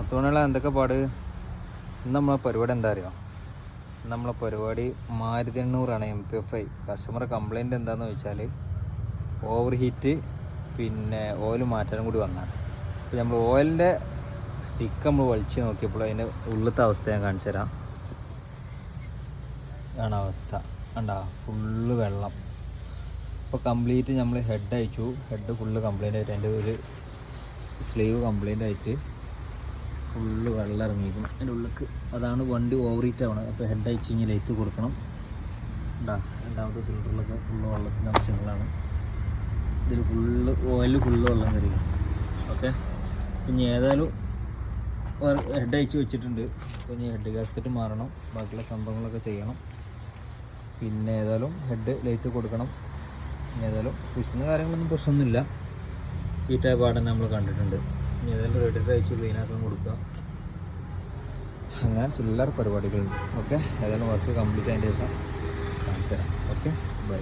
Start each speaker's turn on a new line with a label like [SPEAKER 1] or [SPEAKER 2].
[SPEAKER 1] മുത്തുമണിയുള്ള എന്തൊക്കെ പാട്. ഇന്ന് നമ്മളെ പരിപാടി എന്താ അറിയോ? നമ്മളെ പരിപാടി മാരുതി 800 MPFI. കസ്റ്റമർ കംപ്ലയിൻറ്റ് എന്താണെന്ന് വെച്ചാൽ ഓവർ ഹീറ്റ് പിന്നെ ഓയിൽ മാറ്റാനും കൂടി വന്നാണ്. അപ്പോൾ നമ്മൾ ഓയിലിൻ്റെ സ്റ്റിക്ക് നമ്മൾ വലിച്ച് നോക്കിയപ്പോൾ അതിൻ്റെ ഉള്ളത്തെ അവസ്ഥ ഞാൻ കാണിച്ചു തരാം. ആണ് അവസ്ഥ കണ്ടാ, ഫുള്ള് വെള്ളം. അപ്പോൾ കംപ്ലീറ്റ് നമ്മൾ ഹെഡ് അയച്ചു. ഹെഡ് ഫുള്ള് കംപ്ലയിൻ്റ് ആയിട്ട് അതിൻ്റെ ഒരു സ്ലീവ് കംപ്ലയിൻ്റ് ആയിട്ട് ഫുള്ള് വെള്ളം ഇറങ്ങിയിരിക്കും അതിൻ്റെ ഉള്ളിലേക്ക്. അതാണ് വണ്ടി ഓവർ ഹീറ്റ് ആവണം. അപ്പോൾ ഹെഡ് അയച്ച് കഴിഞ്ഞ് ലൈറ്റ് കൊടുക്കണം. ഉണ്ടാ രണ്ടാമത്തെ സിലിണ്ടറിലൊക്കെ ഫുള്ള് വെള്ളത്തിൻ്റെ അംശങ്ങളാണ്. ഇതിൽ ഫുള്ള് ഓയിൽ ഫുള്ള് വെള്ളം കയറിയും. ഓക്കെ, ഇനി ഏതായാലും ഹെഡ് അയച്ച് വെച്ചിട്ടുണ്ട്. അപ്പോൾ ഇനി ഹെഡ് ഗാസ്കറ്റ് മാറണം, ബാക്കിയുള്ള സംഭവങ്ങളൊക്കെ ചെയ്യണം. പിന്നെ ഏതായാലും ഹെഡ് ലൈറ്റ് കൊടുക്കണം. ഇനി ഏതായാലും പിസ്റ്റിന് കാര്യങ്ങളൊന്നും പ്രശ്നമൊന്നുമില്ല. ഹീറ്റായ പാടന്നെ നമ്മൾ കണ്ടിട്ടുണ്ട്. ഇനി ഏതായാലും റേഡിയേറ്റർ അയച്ച് ക്ലീനാക്കാൻ കൊടുക്കുക. അങ്ങനെ ചില്ലറ പരിപാടികളുണ്ട്. ഓക്കെ, ഏതായാലും വർക്ക് കംപ്ലീറ്റ് ആയതിൻ്റെ ശേഷം കാണിച്ചു തരാം. Okay, by.